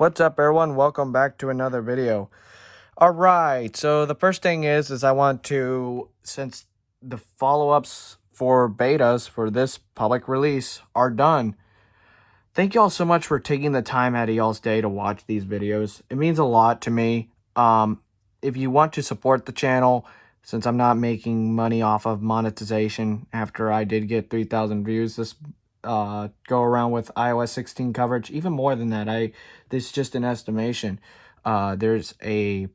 What's up, everyone? Welcome back to another video. All right, so the first thing is I want to, since the follow-ups for betas for this public release are done, thank y'all so much for taking the time out of y'all's day to watch these videos. It means a lot to me. If you want to support the channel, since I'm not making money off of monetization after I did get 3,000 views this go around with iOS 16 coverage, even more than that. This is just an estimation. There's a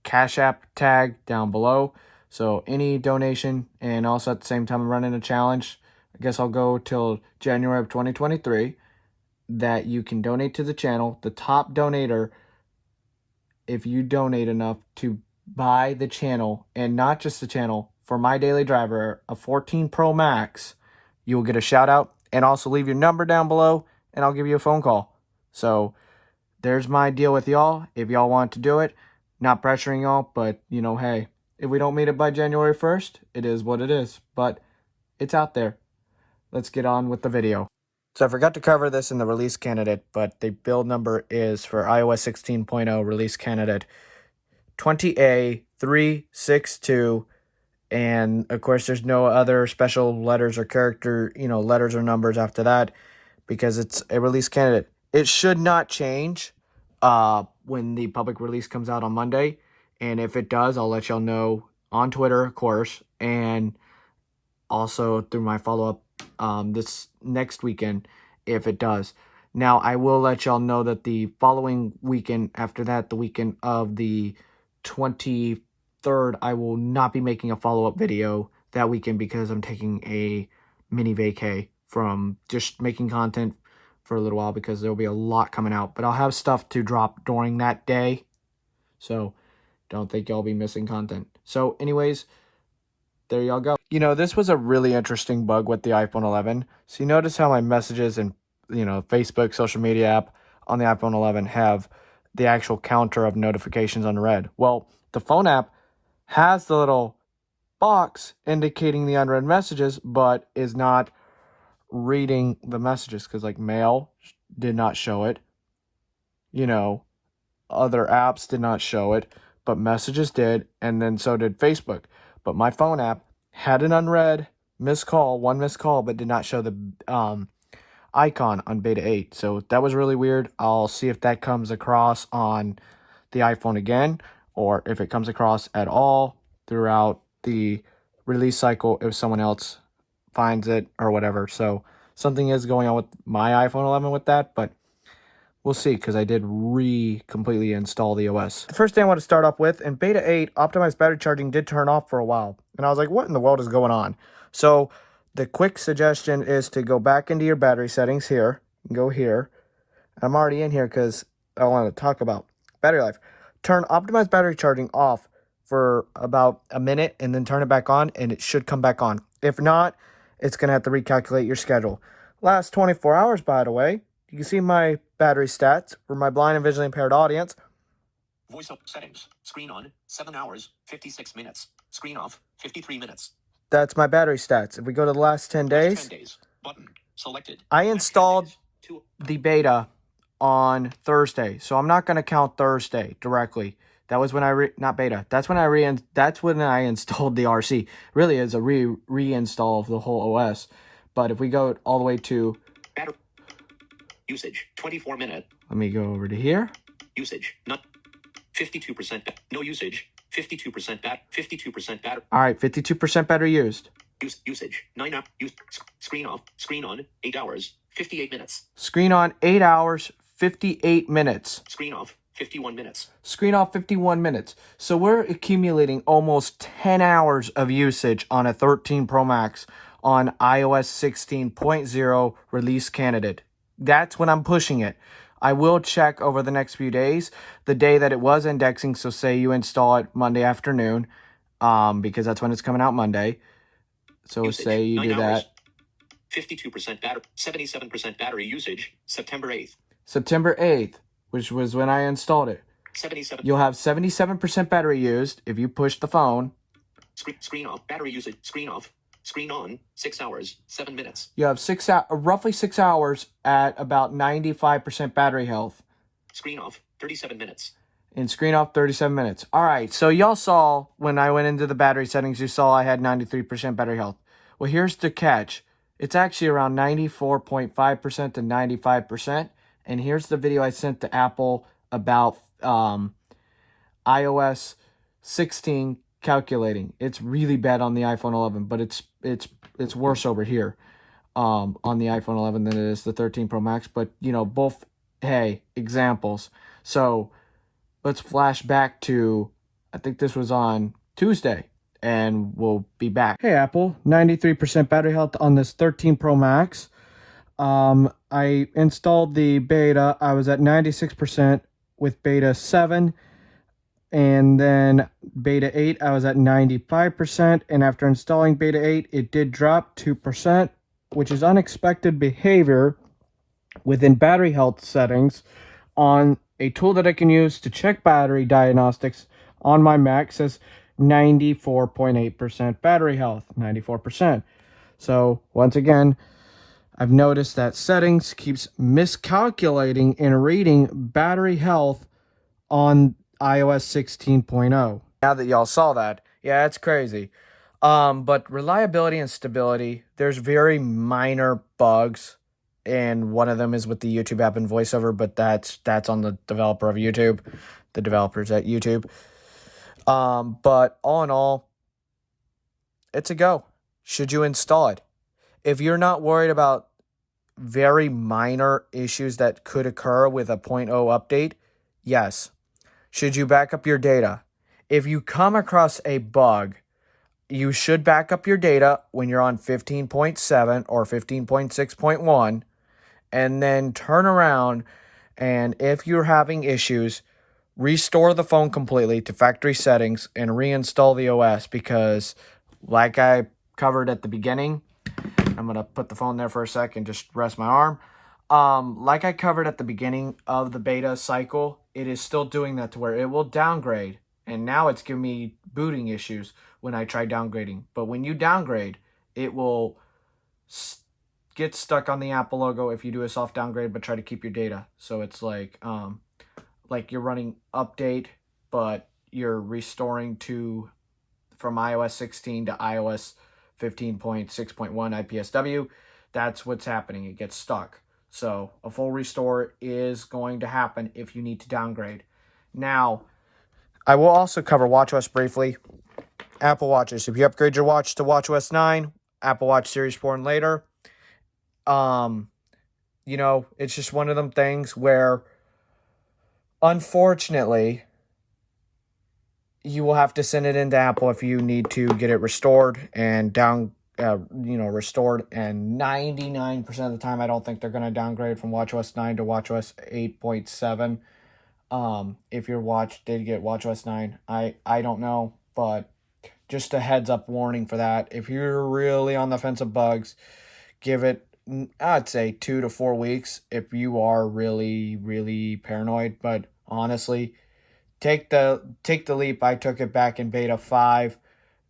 Cash App tag down below, so any donation, and also at the same time I'm running a challenge. I guess I'll go till January of 2023 that you can donate to the channel. The top donator, if you donate enough to buy the channel, and not just the channel, for my daily driver, a 14 Pro Max, you will get a shout out, and also leave your number down below and I'll give you a phone call. So there's my deal with y'all. If y'all want to do it, not pressuring y'all, but you know, hey, if we don't meet it by January 1st, it is what it is, but it's out there. Let's get on with the video. So I forgot to cover this in the release candidate, but the build number is for iOS 16.0 release candidate 20A362. And of course, there's no other special letters or character, letters or numbers after that, because it's a release candidate. It should not change when the public release comes out on Monday. And if it does, I'll let y'all know on Twitter, of course, and also through my follow-up this next weekend if it does. Now, I will let y'all know that the following weekend after that, the weekend of the 23rd, I will not be making a follow-up video that weekend because I'm taking a mini vacay from just making content for a little while, because there'll be a lot coming out. But I'll have stuff to drop during that day, so don't think y'all be missing content. So anyways, there y'all go. This was a really interesting bug with the iPhone 11. So you notice how my messages and, Facebook, social media app on the iPhone 11 have the actual counter of notifications on red. Well, the phone app has the little box indicating the unread messages, but is not reading the messages, because like mail did not show it. Other apps did not show it, but messages did, and then so did Facebook. But my phone app had an unread one missed call, but did not show the icon on beta 8. So that was really weird. I'll see if that comes across on the iPhone again, or if it comes across at all throughout the release cycle, if someone else finds it or whatever. So something is going on with my iPhone 11 with that, but we'll see, because I did completely install the OS. The first thing I want to start off with, in beta 8, optimized battery charging did turn off for a while. And I was like, what in the world is going on? So the quick suggestion is to go back into your battery settings here. Go here. I'm already in here because I want to talk about battery life. Turn optimized battery charging off for about a minute and then turn it back on, and it should come back on. If not, it's going to have to recalculate your schedule. Last 24 hours, by the way, you can see my battery stats for my blind and visually impaired audience. Voice up settings. Screen on, 7 hours, 56 minutes. Screen off, 53 minutes. That's my battery stats. If we go to the last 10 days, Button selected. I installed the beta on Thursday, so I'm not going to count Thursday directly. That was when not beta. That's when I installed the RC. Really is a reinstall of the whole OS. But if we go all the way to battery usage, 24 minute. Let me go over to here. Usage, not 52%. No usage. 52% 52% battery. All right, 52% battery used. Usage 9 hours. Screen off. Screen on 8 hours 58 minutes. Screen on 8 hours 58 minutes. Screen off 51 minutes. Screen off 51 minutes. So we're accumulating almost 10 hours of usage on a 13 Pro Max on iOS 16.0 release candidate. That's when I'm pushing it. I will check over the next few days, the day that it was indexing. So say you install it Monday afternoon, because that's when it's coming out Monday. So usage, say you do that. 52% battery, 77% battery usage, September 8th. September 8th, which was when I installed it. 77. You'll have 77% battery used if you push the phone. Screen off, battery usage, screen off. Screen on, 6 hours, 7 minutes. You have roughly 6 hours at about 95% battery health. Screen off. 37 minutes. And screen off 37 minutes. All right, so y'all saw when I went into the battery settings, you saw I had 93% battery health. Well, here's the catch. It's actually around 94.5% to 95%. And here's the video I sent to Apple about iOS 16 calculating. It's really bad on the iPhone 11, but it's worse over here on the iPhone 11 than it is the 13 Pro Max. But, you know, both, hey, examples. So let's flash back to, I think this was on Tuesday, and we'll be back. Hey, Apple, 93% battery health on this 13 Pro Max. I installed the beta. I was at 96% with beta 7. And then beta 8, I was at 95%. And after installing beta 8, it did drop 2%, which is unexpected behavior within battery health settings on a tool that I can use to check battery diagnostics on my Mac. Says 94.8% battery health, 94%. So once again, I've noticed that settings keeps miscalculating and reading battery health on iOS 16.0. Now that y'all saw that, yeah, it's crazy. But reliability and stability, there's very minor bugs, and one of them is with the YouTube app and voiceover, but that's on the developer of YouTube, the developers at YouTube. But all in all, it's a go. Should you install it? If you're not worried about very minor issues that could occur with a 0.0 update, yes. Should you back up your data? If you come across a bug, you should back up your data when you're on 15.7 or 15.6.1, and then turn around, and if you're having issues, restore the phone completely to factory settings and reinstall the OS, because like I covered at the beginning, I'm going to put the phone there for a second, just rest my arm. Like I covered at the beginning of the beta cycle, it is still doing that to where it will downgrade. And now it's giving me booting issues when I try downgrading. But when you downgrade, it will get stuck on the Apple logo if you do a soft downgrade but try to keep your data. So it's like you're running update, but you're restoring to from iOS 16 to iOS 15.6.1 IPSW. That's what's happening. It gets stuck. So a full restore is going to happen if you need to downgrade. Now, I will also cover watchOS briefly. Apple Watches. If you upgrade your watch to watchOS 9, Apple Watch Series 4 and later, you know, it's just one of them things where, unfortunately, you will have to send it into Apple if you need to get it restored and restored. And 99% of the time, I don't think they're going to downgrade from watchOS 9 to watchOS 8.7. If your watch did get watchOS 9, I don't know, but just a heads up warning for that. If you're really on the fence of bugs, give it, I'd say 2 to 4 weeks if you are really, really paranoid. But honestly, take the leap. I took it back in beta 5,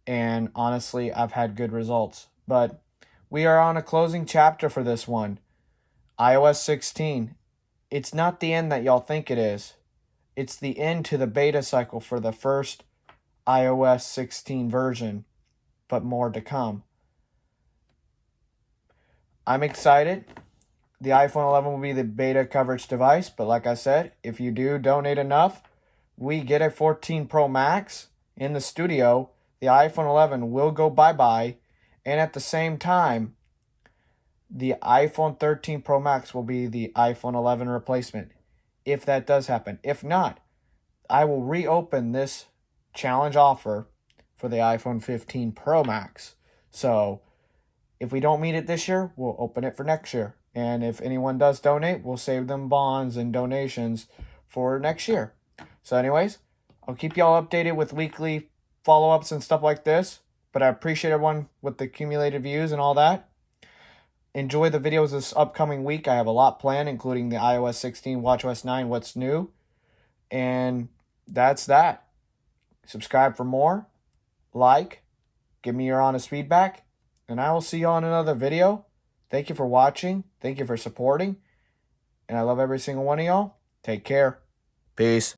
and honestly, I've had good results. But we are on a closing chapter for this one. iOS 16. It's not the end that y'all think it is. It's the end to the beta cycle for the first iOS 16 version, but more to come. I'm excited. The iPhone 11 will be the beta coverage device, but like I said, if you do donate enough, we get a 14 Pro Max in the studio. The iPhone 11 will go bye-bye, and at the same time, the iPhone 13 Pro Max will be the iPhone 11 replacement, if that does happen. If not, I will reopen this challenge offer for the iPhone 15 Pro Max. So if we don't meet it this year, we'll open it for next year. And if anyone does donate, we'll save them bonds and donations for next year. So anyways, I'll keep y'all updated with weekly follow-ups and stuff like this. But I appreciate everyone with the accumulated views and all that. Enjoy the videos this upcoming week. I have a lot planned, including the iOS 16, watchOS 9, what's new. And that's that. Subscribe for more. Like. Give me your honest feedback. And I will see you on another video. Thank you for watching. Thank you for supporting. And I love every single one of y'all. Take care. Peace.